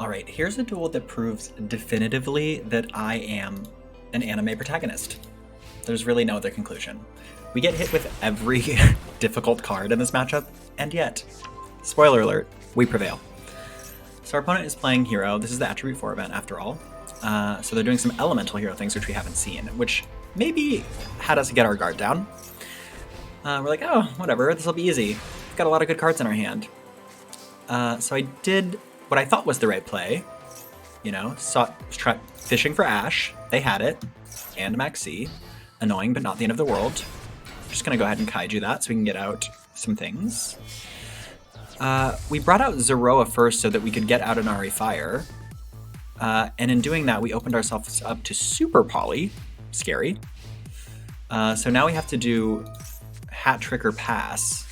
Alright, here's a duel that proves definitively that I am an anime protagonist. There's really no other conclusion. We get hit with every difficult card in this matchup, and yet, spoiler alert, we prevail. So our opponent is playing Hero. This is the Attribute 4 event after all. So they're doing some elemental hero things which we haven't seen, which maybe had us get our guard down. We're like, oh, whatever, this will be easy. We've got a lot of good cards in our hand. So I did what I thought was the right play. You know, fishing for Ash. They had it. And Maxx. Annoying, but not the end of the world. Just gonna go ahead and kaiju that so we can get out some things. We brought out Zeroa first so that we could get out an Ari Fire. And in doing that, we opened ourselves up to Super Poly. Scary. So now we have to do Hat Trick or Pass.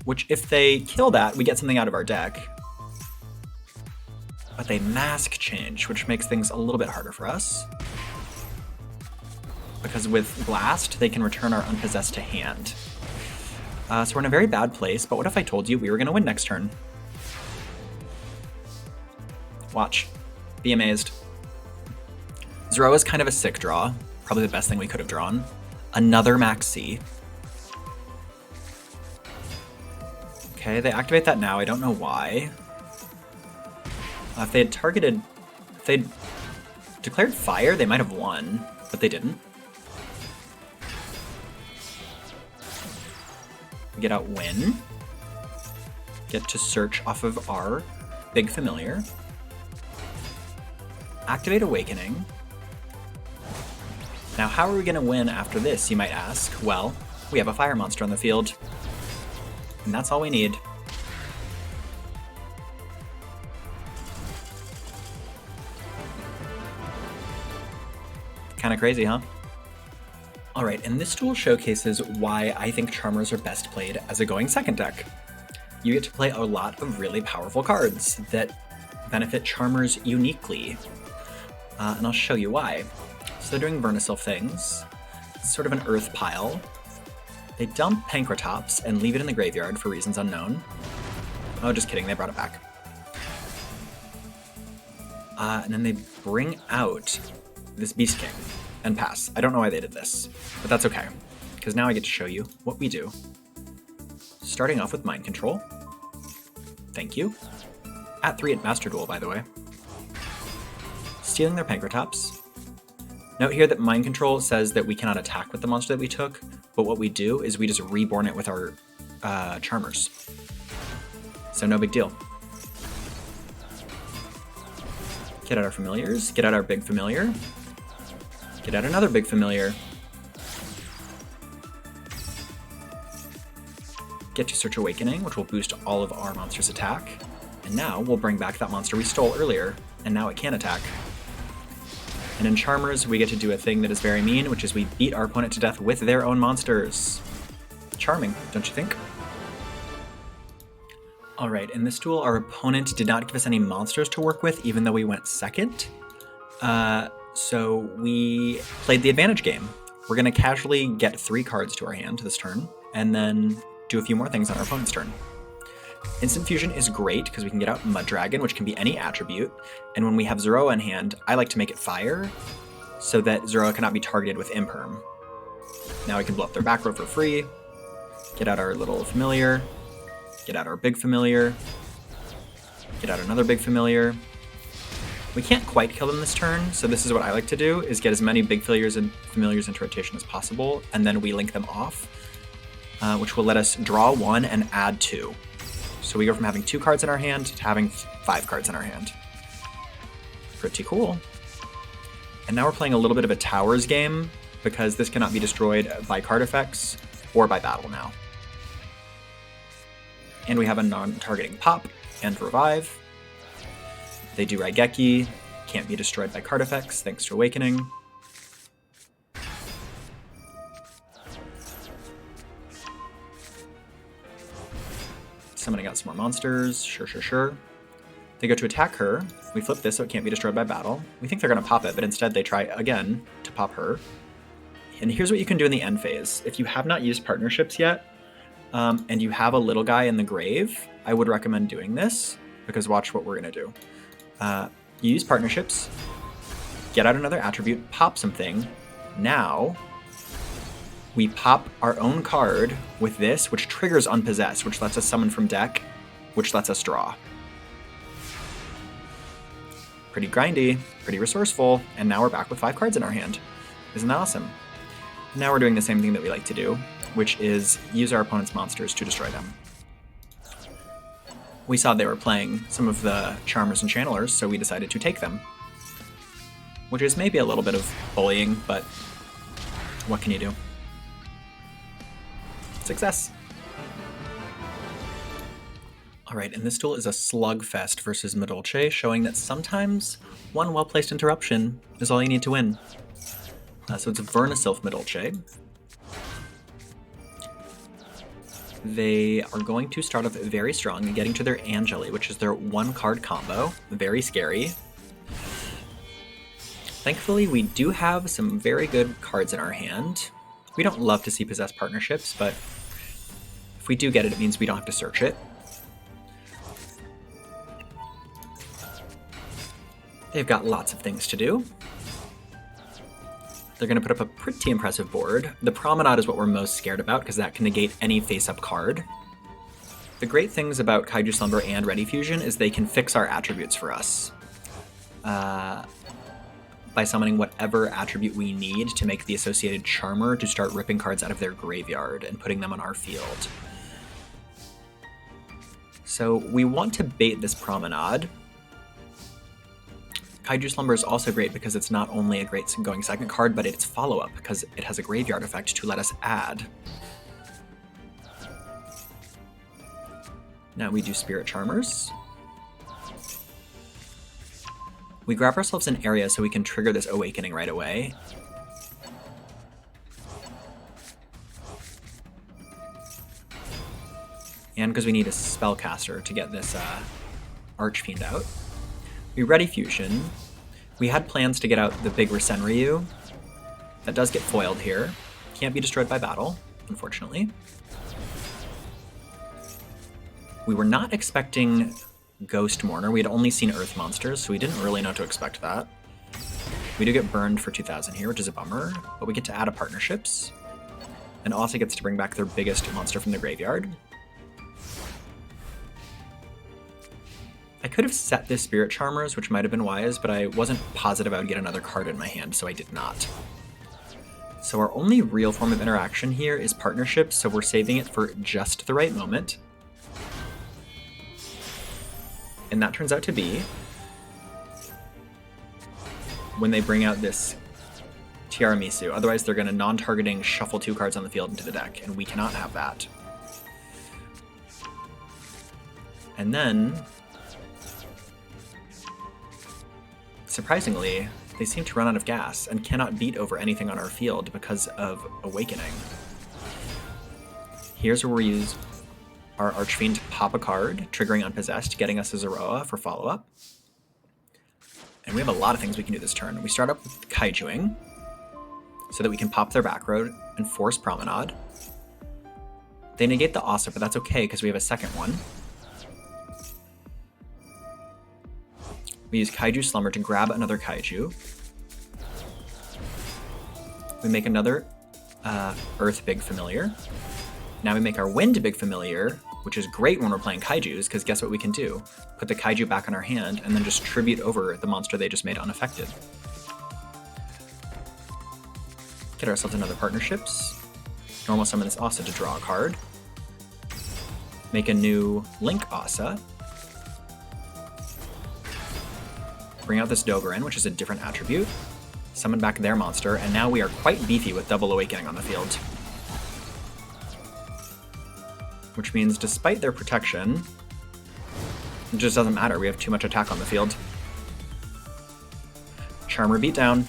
Which, if they kill that, we get something out of our deck. But they Mask Change, which makes things a little bit harder for us. Because with Blast, they can return our Unpossessed to hand. So we're in a very bad place, but what if I told you we were going to win next turn? Watch. Be amazed. Zeroa is kind of a sick draw. Probably the best thing we could have drawn. Another Maxx. Okay, they activate that now. I don't know why. If they declared fire, they might have won, but they didn't. We get out Win. Get to search off of our big familiar. Activate Awakening. Now, how are we going to win after this, you might ask? Well, we have a fire monster on the field. And that's all we need. Kind of crazy, huh? Alright, and this duel showcases why I think Charmers are best played as a going second deck. You get to play a lot of really powerful cards that benefit Charmers uniquely. And I'll show you why. So they're doing Vernisil things. It's sort of an earth pile. They dump Pankratops and leave it in the graveyard for reasons unknown. Oh, just kidding, they brought it back. And then they bring out this Beast King and pass. I don't know why they did this, but that's okay, because now I get to show you what we do. Starting off with Mind Control. Thank you. At 3 at Master Duel, by the way. Stealing their Pankratops. Note here that Mind Control says that we cannot attack with the monster that we took, but what we do is we just reborn it with our Charmers. So no big deal. Get out our familiars, get out our big familiar, get out another big familiar. Get to Search Awakening, which will boost all of our monsters' attack. And now we'll bring back that monster we stole earlier, and now it can attack. And in Charmers, we get to do a thing that is very mean, which is we beat our opponent to death with their own monsters. Charming, don't you think? Alright, in this duel, our opponent did not give us any monsters to work with, even though we went second. So we played the advantage game. We're going to casually get 3 cards to our hand this turn, and then do a few more things on our opponent's turn. Instant Fusion is great because we can get out Mud Dragon, which can be any attribute, and when we have Zeroa in hand, I like to make it fire, so that Zeroa cannot be targeted with Imperm. Now we can blow up their back row for free, get out our little familiar, get out our big familiar, get out another big familiar. We can't quite kill them this turn, so this is what I like to do, is get as many big familiars into rotation as possible, and then we link them off, which will let us draw 1 and add 2. So we go from having 2 cards in our hand to having 5 cards in our hand. Pretty cool. And now we're playing a little bit of a Towers game, because this cannot be destroyed by card effects or by battle now. And we have a non-targeting Pop and Revive. They do Raigeki, can't be destroyed by card effects thanks to Awakening. Summoning out some more monsters, sure. They go to attack her. We flip this so it can't be destroyed by battle. We think they're going to pop it, but instead they try again to pop her. And here's what you can do in the end phase. If you have not used partnerships yet, and you have a little guy in the grave, I would recommend doing this, because watch what we're going to do. You use partnerships, get out another attribute, pop something. Now, we pop our own card with this, which triggers Unpossessed, which lets us summon from deck, which lets us draw. Pretty grindy, pretty resourceful, and now we're back with 5 cards in our hand. Isn't that awesome? Now we're doing the same thing that we like to do, which is use our opponent's monsters to destroy them. We saw they were playing some of the Charmers and Channelers, so we decided to take them. Which is maybe a little bit of bullying, but what can you do? Success! Alright, and this duel is a slugfest versus Madolche, showing that sometimes one well-placed interruption is all you need to win. So it's Vernisylph Madolche. They are going to start off very strong and getting to their Angeli, which is their 1-card combo. Very scary. Thankfully, we do have some very good cards in our hand. We don't love to see possessed partnerships, but if we do get it, it means we don't have to search it. They've got lots of things to do. They're going to put up a pretty impressive board. The Promenade is what we're most scared about, because that can negate any face-up card. The great things about Kaiju Slumber and Ready Fusion is they can fix our attributes for us. By summoning whatever attribute we need to make the associated Charmer to start ripping cards out of their graveyard and putting them on our field. So we want to bait this Promenade. Kaiju Slumber is also great because it's not only a great going second card, but it's follow-up because it has a graveyard effect to let us add. Now we do Spirit Charmers. We grab ourselves an area so we can trigger this Awakening right away. And because we need a Spellcaster to get this Archfiend out. We Ready Fusion. We had plans to get out the big Rasenryu. That does get foiled here. Can't be destroyed by battle, unfortunately. We were not expecting Ghost Mourner. We had only seen Earth Monsters, so we didn't really know to expect that. We do get burned for 2,000 here, which is a bummer, but we get to add a Partnerships. And also gets to bring back their biggest monster from the graveyard. I could have set this Spirit Charmers, which might have been wise, but I wasn't positive I would get another card in my hand, so I did not. So our only real form of interaction here is Partnerships, so we're saving it for just the right moment. And that turns out to be when they bring out this Tiramisu. Otherwise, they're going to non-targeting shuffle 2 cards on the field into the deck, and we cannot have that. And then, surprisingly, they seem to run out of gas and cannot beat over anything on our field because of Awakening. Here's where we use our Archfiend to pop a card, triggering Unpossessed, getting us a Zeroa for follow-up. And we have a lot of things we can do this turn. We start up with Kaijuing, so that we can pop their back road and force Promenade. They negate the Asa, but that's okay because we have a second one. We use Kaiju Slumber to grab another Kaiju. We make another Earth Big Familiar. Now we make our Wind Big Familiar, which is great when we're playing Kaijus, because guess what we can do? Put the Kaiju back in our hand, and then just tribute over the monster they just made unaffected. Get ourselves another Partnerships. Normal summon this Asa to draw a card. Make a new Link Asa. Bring out this Dogoran, which is a different attribute. Summon back their monster, and now we are quite beefy with double Awakening on the field. Which means despite their protection, it just doesn't matter, we have too much attack on the field. Charmer beatdown.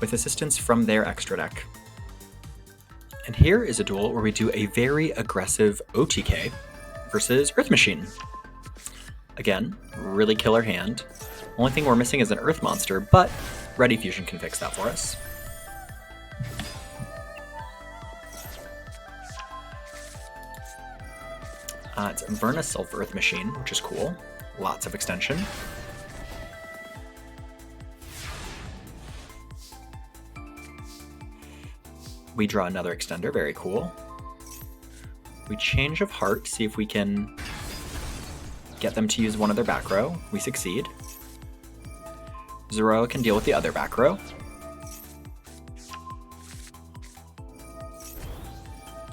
With assistance from their extra deck. And here is a duel where we do a very aggressive OTK versus Earth Machine. Again, really killer hand. Only thing we're missing is an Earth Monster, but Ready Fusion can fix that for us. It's Burn a Silver Earth Machine, which is cool. Lots of extension. We draw another extender, very cool. We change of heart, see if we can get them to use one of their back row. We succeed. Zoro can deal with the other back row.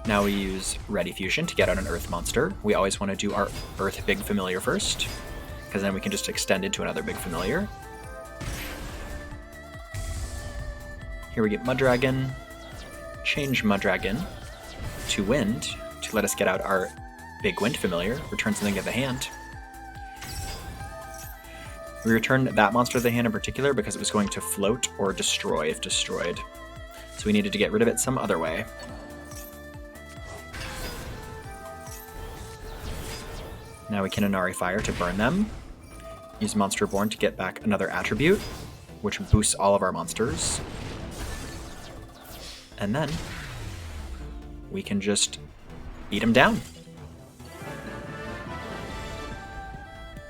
Now we use Ready Fusion to get out an Earth monster. We always want to do our Earth Big Familiar first, because then we can just extend into another Big Familiar. Here we get Mudragon. Change Mudragon to Wind to let us get out our Big Wind Familiar, return something to the hand. We returned that monster to the hand in particular because it was going to float or destroy if destroyed. So we needed to get rid of it some other way. Now we can Inari Fire to burn them. Use Monster Reborn to get back another attribute, which boosts all of our monsters. And then we can just beat them down.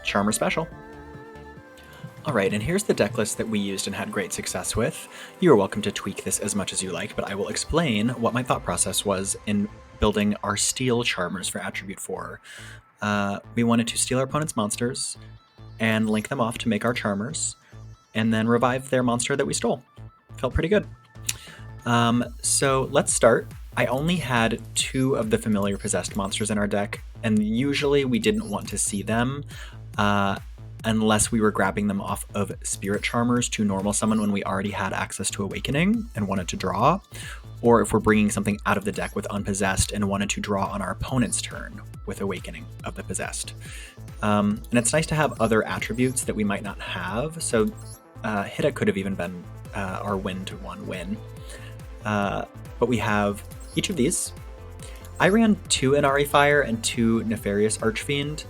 Charmer Special. Alright, and here's the deck list that we used and had great success with. You are welcome to tweak this as much as you like, but I will explain what my thought process was in building our Steel Charmers for Attribute 4. We wanted to steal our opponent's monsters and link them off to make our Charmers, and then revive their monster that we stole. Felt pretty good. So let's start. I only had 2 of the familiar possessed monsters in our deck, and usually we didn't want to see them unless we were grabbing them off of Spirit Charmers to normal summon when we already had access to Awakening and wanted to draw, or if we're bringing something out of the deck with Unpossessed and wanted to draw on our opponent's turn with Awakening of the Possessed. And it's nice to have other attributes that we might not have, so Hida could have even been our win-to-1 win. But we have each of these. I ran 2 Inari Fire and 2 Nefarious Archfiend.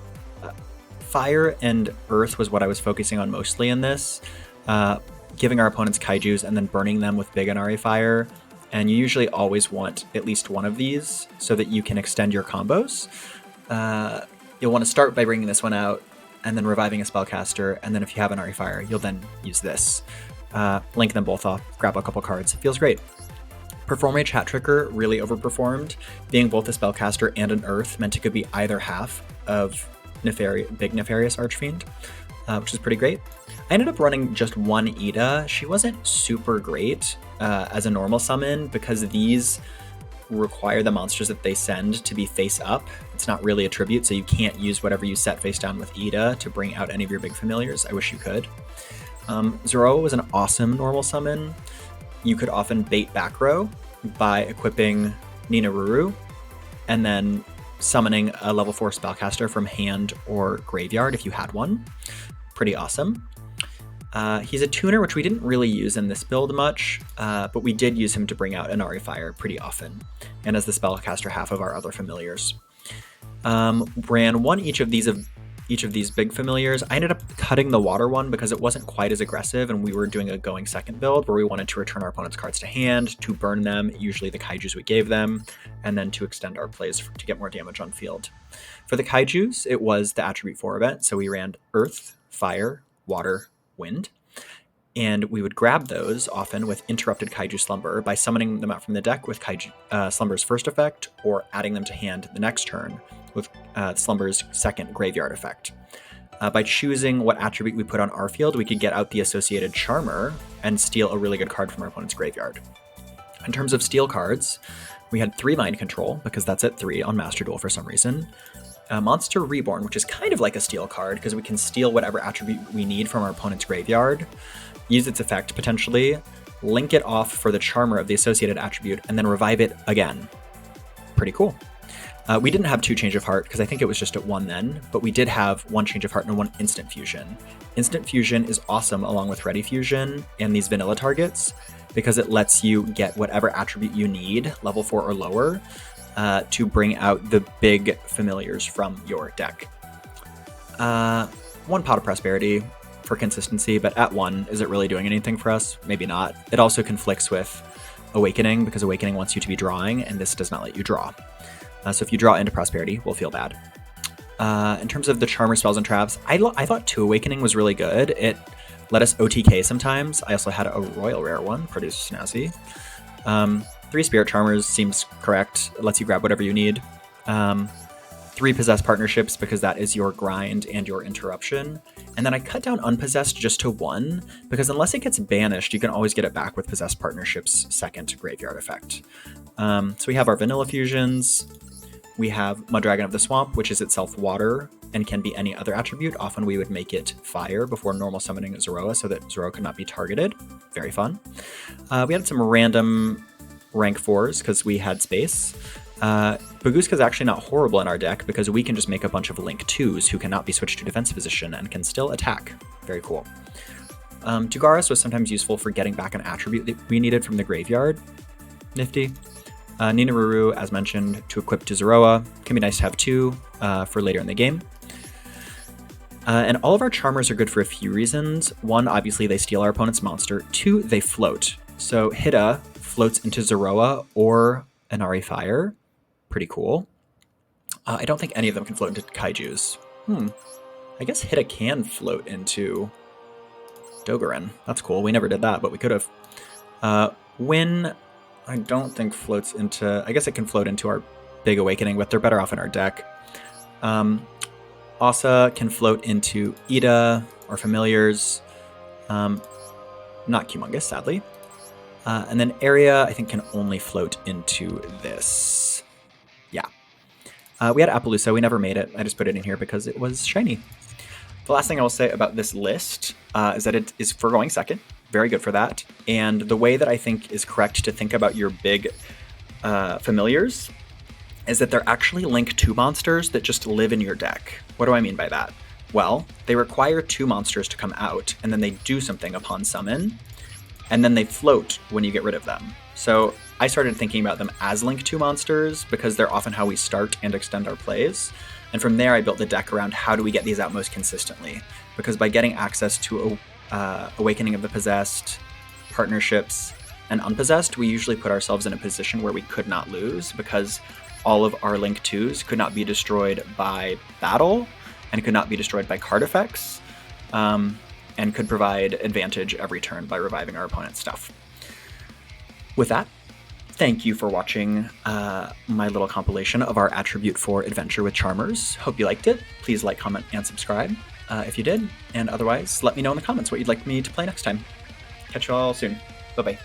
Fire and Earth was what I was focusing on mostly in this, giving our opponents Kaijus and then burning them with big Inari Fire. And you usually always want at least one of these so that you can extend your combos. You'll want to start by bringing this one out and then reviving a spellcaster, and then if you have Inari Fire, you'll then use this. Link them both off, grab a couple cards. It feels great. Performage Hat Tricker really overperformed. Being both a spellcaster and an Earth meant it could be either half of Big Nefarious Archfiend, which is pretty great. I ended up running just 1 Ida. She wasn't super great as a normal summon because these require the monsters that they send to be face up. It's not really a tribute, so you can't use whatever you set face down with Ida to bring out any of your big familiars. I wish you could. Zoro was an awesome normal summon. You could often bait back row by equipping Ninaruru and then summoning a level 4 spellcaster from hand or graveyard if you had one. Pretty awesome. He's a tuner, which we didn't really use in this build much, but we did use him to bring out Inari Fire pretty often, and as the spellcaster half of our other familiars. Ran 1 each of these big familiars. I ended up cutting the water one because it wasn't quite as aggressive, and we were doing a going second build where we wanted to return our opponent's cards to hand, to burn them, usually the kaijus we gave them, and then to extend our plays to get more damage on field. For the kaijus, it was the Attribute 4 event, so we ran Earth, Fire, Water, Wind, and we would grab those often with Interrupted Kaiju Slumber by summoning them out from the deck with Kaiju Slumber's first effect, or adding them to hand the next turn with Slumber's second graveyard effect. By choosing what attribute we put on our field, we could get out the associated Charmer and steal a really good card from our opponent's graveyard. In terms of steal cards, we had 3 Mind Control, because that's at 3 on Master Duel for some reason. Monster Reborn, which is kind of like a steal card, because we can steal whatever attribute we need from our opponent's graveyard, use its effect potentially, link it off for the Charmer of the associated attribute, and then revive it again. Pretty cool. We didn't have 2 Change of Heart, because I think it was just at 1 then, but we did have 1 Change of Heart and 1 Instant Fusion. Instant Fusion is awesome along with Ready Fusion and these vanilla targets, because it lets you get whatever attribute you need, level 4 or lower, to bring out the big familiars from your deck. 1 Pot of Prosperity for consistency, but at 1, is it really doing anything for us? Maybe not. It also conflicts with Awakening, because Awakening wants you to be drawing, and this does not let you draw. So if you draw into Prosperity, we'll feel bad. In terms of the Charmer spells and traps, I thought 2 Awakening was really good. It let us OTK sometimes. I also had a Royal Rare one, pretty snazzy. 3 Spirit Charmers seems correct. It lets you grab whatever you need. 3 Possessed Partnerships because that is your grind and your interruption. And then I cut down Unpossessed just to 1 because unless it gets banished, you can always get it back with Possessed Partnerships' second graveyard effect. So we have our Vanilla Fusions. We have Muddragon of the Swamp, which is itself water and can be any other attribute. Often we would make it fire before normal summoning Zoroa so that Zoroa could not be targeted. Very fun. We had some random rank 4s because we had space. Baguska is actually not horrible in our deck because we can just make a bunch of Link 2s who cannot be switched to defense position and can still attack. Very cool. Tugaris was sometimes useful for getting back an attribute that we needed from the graveyard. Nifty. Ninururu, as mentioned, to equip to Zoroa. Can be nice to have 2 for later in the game. And all of our Charmers are good for a few reasons. 1, obviously they steal our opponent's monster. 2, they float. So Hida floats into Zoroa or Inari Fire. Pretty cool. I don't think any of them can float into Kaijus. I guess Hida can float into Dogoran. That's cool. We never did that, but we could have. Win, I don't think floats into... I guess it can float into our Big Awakening, but they're better off in our deck. Asa can float into Ida or Familiars. Not Humongous, sadly. And then Area, I think, can only float into this. Yeah. We had Appaloosa. We never made it. I just put it in here because it was shiny. The last thing I will say about this list is that it is for going second. Very good for that. And the way that I think is correct to think about your big familiars is that they're actually Link 2 monsters that just live in your deck. What do I mean by that? Well, they require 2 monsters to come out, and then they do something upon summon, and then they float when you get rid of them. So I started thinking about them as Link 2 monsters because they're often how we start and extend our plays. And from there, I built the deck around how do we get these out most consistently. Because by getting access to Awakening of the Possessed, Partnerships, and Unpossessed, we usually put ourselves in a position where we could not lose because all of our Link 2s could not be destroyed by battle and could not be destroyed by card effects. And could provide advantage every turn by reviving our opponent's stuff. With that, thank you for watching my little compilation of our Attribute 4 Adventure with Charmers. Hope you liked it. Please like, comment, and subscribe if you did. And otherwise, let me know in the comments what you'd like me to play next time. Catch you all soon. Bye-bye.